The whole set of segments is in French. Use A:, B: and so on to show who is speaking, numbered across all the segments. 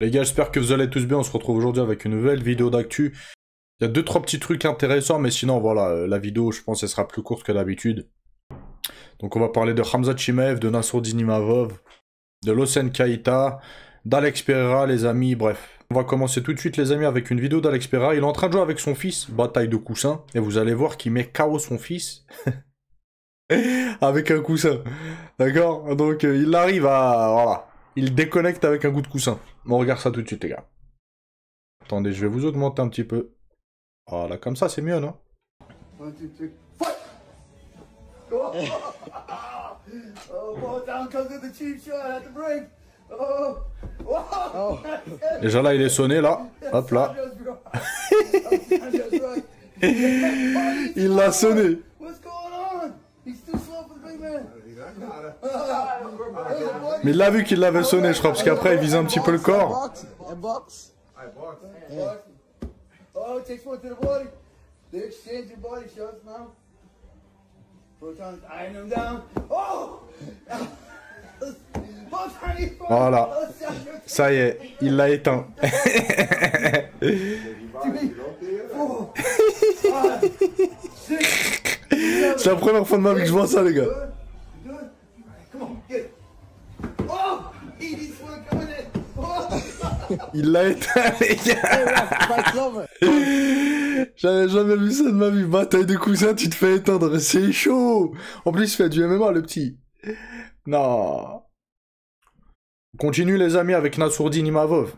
A: Les gars, j'espère que vous allez tous bien. On se retrouve aujourd'hui avec une nouvelle vidéo d'actu. Il y a 2-3 petits trucs intéressants, mais sinon, voilà, la vidéo, je pense, elle sera plus courte que d'habitude. Donc, on va parler de Khamzat Chimaev, de Nassourdine Imavov, de Hossein Keita, d'Alex Pereira, les amis, bref. On va commencer tout de suite, les amis, avec une vidéo d'Alex Pereira. Il est en train de jouer avec son fils, bataille de coussins, et vous allez voir qu'il met KO son fils avec un coussin. D'accord? Donc, il arrive à... Voilà. Il déconnecte avec un coup de coussin. On regarde ça tout de suite, les gars. Attendez, je vais vous augmenter un petit peu. Voilà, comme ça, c'est mieux, non?
B: One, two, three, fight! Oh, ball down comes with the cheap shot at the break. Oh.
A: Déjà là, il est sonné, là. Hop là. Il l'a sonné.
B: What's going on? He's too slow for the big man.
A: Mais il l'a vu qu'il l'avait sonné, je crois, parce qu'après, il visait un petit peu le corps.
B: Oh, takes one to the body. They exchange your body shots now. Proton's eyeing him down. Oh!
A: Voilà. Ça y est, il l'a éteint. C'est la première fois de ma vie que je vois ça, les gars. Il l'a éteint, les gars. J'avais jamais vu ça de ma vie. Bataille de cousins, tu te fais éteindre. C'est chaud. En plus, il fait du MMA, le petit. Non. On continue, les amis, avec Nassourdine Imavov,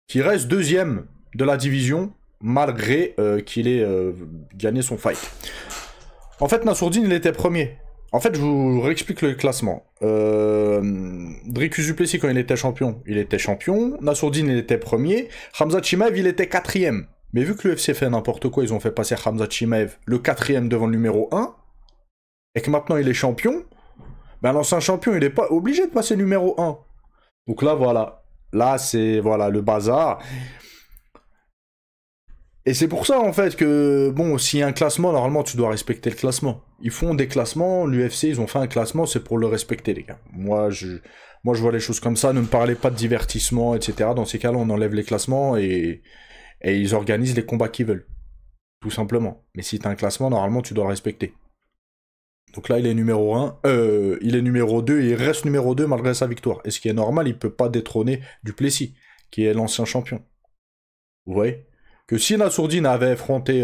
A: qui reste deuxième de la division, malgré qu'il ait gagné son fight. En fait, Nassourdine, il était premier. En fait, je vous réexplique le classement. Dricus du Plessis, quand il était champion, Nassourdine, il était premier. Khamzat Chimaev, il était quatrième. Mais vu que l'UFC fait n'importe quoi, ils ont fait passer Khamzat Chimaev le quatrième devant le numéro 1, et que maintenant il est champion, ben l'ancien champion, il n'est pas obligé de passer numéro 1. Donc là, voilà. Là, c'est voilà, le bazar. Et c'est pour ça, en fait, que, bon, s'il y a un classement, normalement, tu dois respecter le classement. Ils font des classements, l'UFC, ils ont fait un classement, c'est pour le respecter, les gars. Moi, je vois les choses comme ça, ne me parlez pas de divertissement, etc. Dans ces cas-là, on enlève les classements et ils organisent les combats qu'ils veulent. Tout simplement. Mais si t'as un classement, normalement, tu dois le respecter. Donc là, il est numéro 1, il est numéro 2, et il reste numéro 2 malgré sa victoire. Et ce qui est normal, il peut pas détrôner du Plessis, qui est l'ancien champion. Vous voyez? Que si Nassourdine avait affronté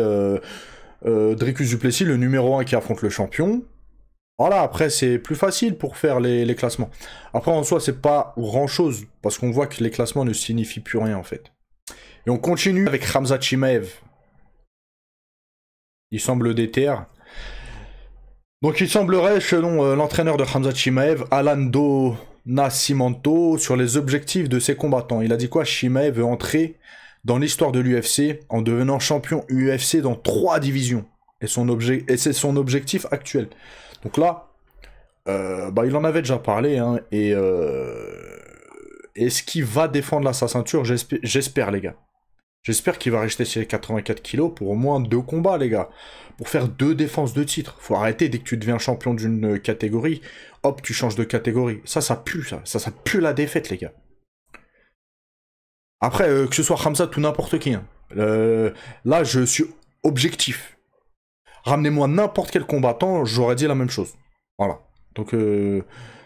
A: Dricus du Plessis, le numéro 1 qui affronte le champion, voilà, après c'est plus facile pour faire les classements. Après en soi, c'est pas grand-chose, parce qu'on voit que les classements ne signifient plus rien en fait. Et on continue avec Khamzat Chimaev. Il semble déter. Donc il semblerait, selon l'entraîneur de Khamzat Chimaev, Alando Nascimento, sur les objectifs de ses combattants. Il a dit quoi? Chimaev veut entrer dans l'histoire de l'UFC en devenant champion UFC dans 3 divisions. Et c'est son objectif actuel. Donc là, il en avait déjà parlé, hein, et est-ce qu'il va défendre sa ceinture? J'espère, les gars. J'espère qu'il va rester sur les 84 kilos pour au moins 2 combats, les gars. Pour faire 2 défenses de titre. Faut arrêter, dès que tu deviens champion d'une catégorie, hop, tu changes de catégorie. Ça pue, ça pue la défaite, les gars. Après, que ce soit Khamzat ou n'importe qui, hein. Là, je suis objectif. Ramenez-moi n'importe quel combattant, j'aurais dit la même chose. Voilà. Donc,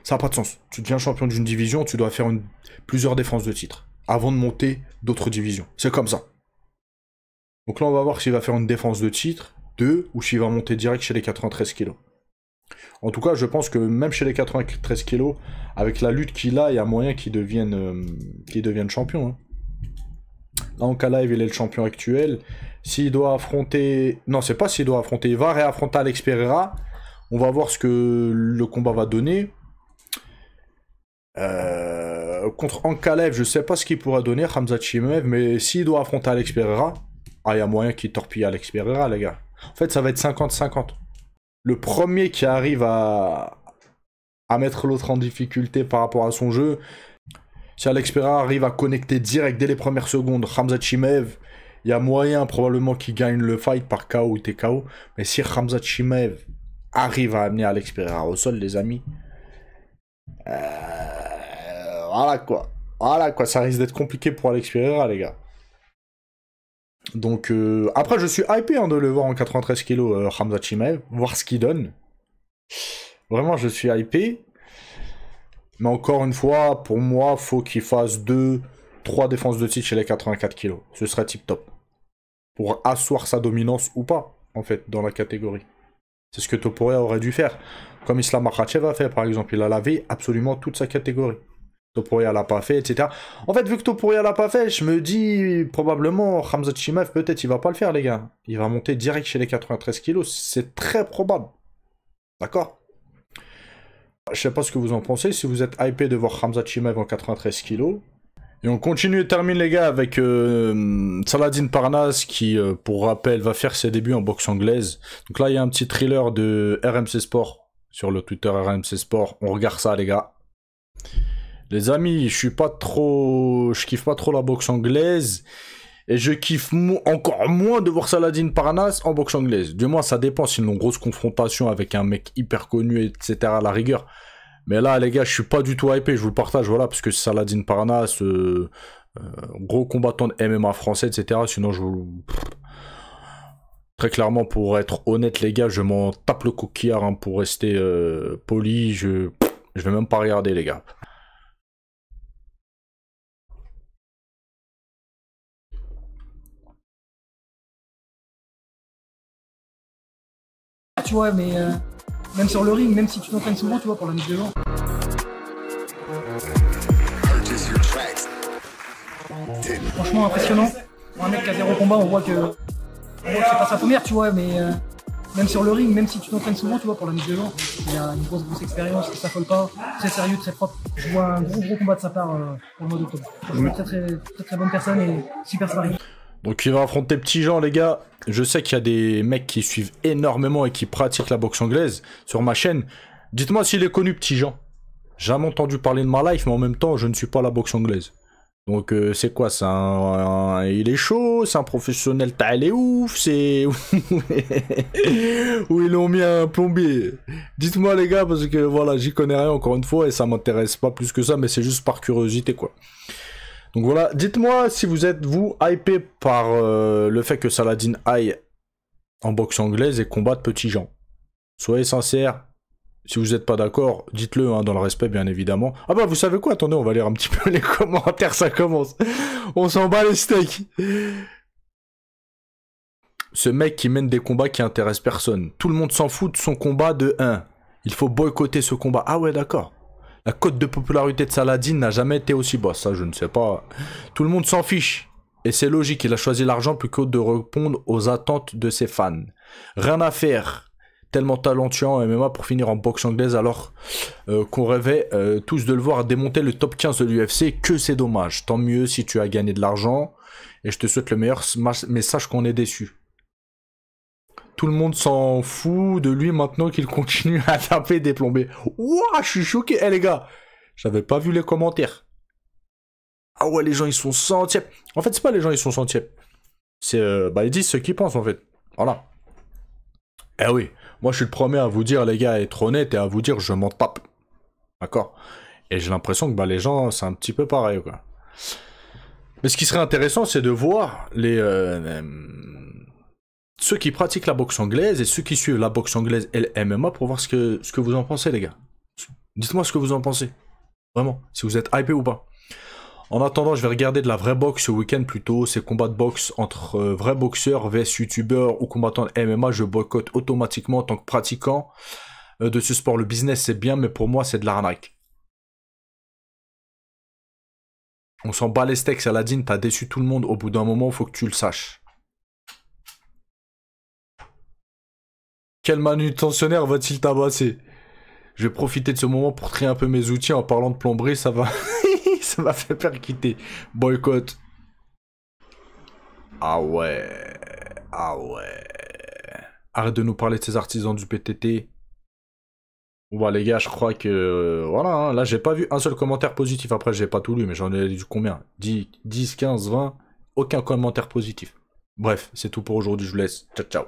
A: ça n'a pas de sens. Tu deviens champion d'une division, tu dois faire plusieurs défenses de titre avant de monter d'autres divisions. C'est comme ça. Donc là, on va voir s'il va faire une défense de titre, 2, ou s'il va monter direct chez les 93 kilos. En tout cas, je pense que même chez les 93 kilos, avec la lutte qu'il a, il y a moyen qu'il devienne champion. Hein. Là, en Kalaev, il est le champion actuel. S'il doit affronter... Non, c'est pas s'il doit affronter. Il va réaffronter Alex Pereira. On va voir ce que le combat va donner. Contre Ankalaev, je sais pas ce qu'il pourra donner, Khamzat Chimaev, mais s'il doit affronter Alex Pereira, il y a moyen qu'il torpille Alex Pereira, les gars. En fait, ça va être 50-50. Le premier qui arrive à mettre l'autre en difficulté par rapport à son jeu, si Alex Pereira arrive à connecter direct dès les premières secondes, Khamzat Chimaev, il y a moyen probablement qu'il gagne le fight par KO ou TKO, mais si Khamzat Chimaev arrive à amener Alex Pereira au sol, les amis, voilà quoi. Voilà, quoi, ça risque d'être compliqué pour Alex Pereira, les gars. Donc, après, je suis hypé hein, de le voir en 93 kg, Khamzat Chimaev, voir ce qu'il donne. Vraiment, je suis hypé. Mais encore une fois, pour moi, faut qu'il fasse 2-3 défenses de titre chez les 84 kg. Ce serait tip top. Pour asseoir sa dominance ou pas, en fait, dans la catégorie. C'est ce que Topuria aurait dû faire. Comme Islam Makhachev a fait, par exemple. Il a lavé absolument toute sa catégorie. Topuria l'a pas fait, etc. En fait, vu que Topuria l'a pas fait, je me dis, probablement, Khamzat Chimaev, peut-être, il va pas le faire, les gars. Il va monter direct chez les 93 kg. C'est très probable. D'accord? Je sais pas ce que vous en pensez, si vous êtes hypé de voir Khamzat Chimaev en 93 kg. Et on continue et termine les gars avec Saladin Parnasse qui, pour rappel, va faire ses débuts en boxe anglaise. Donc là, il y a un petit thriller de RMC Sport sur le Twitter RMC Sport. On regarde ça les gars. Les amis, je kiffe pas trop la boxe anglaise. Et je kiffe encore moins de voir Saladin Parnasse en boxe anglaise. Du moins, ça dépend s'il y a une grosse confrontation avec un mec hyper connu, etc. à la rigueur. Mais là, les gars, je suis pas du tout hypé, je vous le partage, voilà, parce que Saladin Parnasse, gros combattant de MMA français, etc. Sinon, très clairement, pour être honnête, les gars, je m'en tape le coquillard, hein, pour rester poli, je vais même pas regarder, les gars.
C: Tu vois, mais même sur le ring, même si tu t'entraînes souvent, tu vois, pour la mise de vent. Franchement impressionnant. Pour un mec qui a 0 combat, on voit que c'est pas sa première, tu vois, mais même sur le ring, même si tu t'entraînes souvent, tu vois, pour la mise de vent, il a une grosse expérience, il s'affole pas, très sérieux, très propre. Je vois un gros combat de sa part pour le mois d'octobre. Franchement, très bonne personne et super sparring.
A: Donc il va affronter Petit Jean, les gars. Je sais qu'il y a des mecs qui suivent énormément et qui pratiquent la boxe anglaise sur ma chaîne. Dites-moi s'il est connu, Petit Jean. Jamais entendu parler de ma life, mais en même temps, je ne suis pas la boxe anglaise. Donc c'est quoi, il est chaud, c'est un professionnel, il est ouf, c'est... Où ils l'ont mis un plombier. Dites-moi les gars, parce que voilà, j'y connais rien encore une fois, et ça m'intéresse pas plus que ça, mais c'est juste par curiosité, quoi. Donc voilà, dites-moi si vous êtes, vous, hypé par le fait que Saladin aille en boxe anglaise et combatte Petit Jean. Soyez sincères, si vous n'êtes pas d'accord, dites-le, hein, dans le respect, bien évidemment. Ah bah, vous savez quoi, attendez, on va lire un petit peu les commentaires, ça commence. On s'en bat les steaks. Ce mec qui mène des combats qui intéressent personne. Tout le monde s'en fout de son combat de 1. Il faut boycotter ce combat. Ah ouais, d'accord. La cote de popularité de Saladin n'a jamais été aussi basse, ça je ne sais pas. Tout le monde s'en fiche. Et c'est logique, il a choisi l'argent plutôt que de répondre aux attentes de ses fans. Rien à faire. Tellement talentueux en MMA pour finir en boxe anglaise alors qu'on rêvait tous de le voir démonter le top 15 de l'UFC, que c'est dommage. Tant mieux si tu as gagné de l'argent et je te souhaite le meilleur, mais sache qu'on est déçu. Tout le monde s'en fout de lui maintenant qu'il continue à taper des plombés. Ouah, je suis choqué. Eh les gars, j'avais pas vu les commentaires. Ah ouais, les gens ils sont centièmes. En fait, c'est pas les gens ils sont centièmes. C'est, ils disent ce qu'ils pensent en fait. Voilà. Eh oui, moi je suis le premier à vous dire les gars, être honnête et à vous dire je m'en tape. D'accord? Et j'ai l'impression que les gens c'est un petit peu pareil quoi. Mais ce qui serait intéressant c'est de voir ceux qui pratiquent la boxe anglaise et ceux qui suivent la boxe anglaise et le MMA pour voir ce que vous en pensez les gars. Dites-moi ce que vous en pensez. Vraiment, si vous êtes hypé ou pas. En attendant, je vais regarder de la vraie boxe ce week-end plutôt. Ces combats de boxe entre vrais boxeurs vs youtubeurs ou combattants de MMA, je boycotte automatiquement en tant que pratiquant de ce sport. Le business c'est bien, mais pour moi c'est de l'arnaque. On s'en bat les steaks, Saladin, t'as déçu tout le monde. Au bout d'un moment, faut que tu le saches. Quel manutentionnaire va-t-il tabasser? Je vais profiter de ce moment pour trier un peu mes outils en parlant de plomberie, ça va... ça m'a fait percuter. Boycott. Ah ouais. Ah ouais. Arrête de nous parler de ces artisans du PTT. Bon les gars, je crois que... voilà, hein, là j'ai pas vu un seul commentaire positif. Après j'ai pas tout lu, mais j'en ai lu combien? 10, 15, 20. Aucun commentaire positif. Bref, c'est tout pour aujourd'hui, je vous laisse. Ciao, ciao.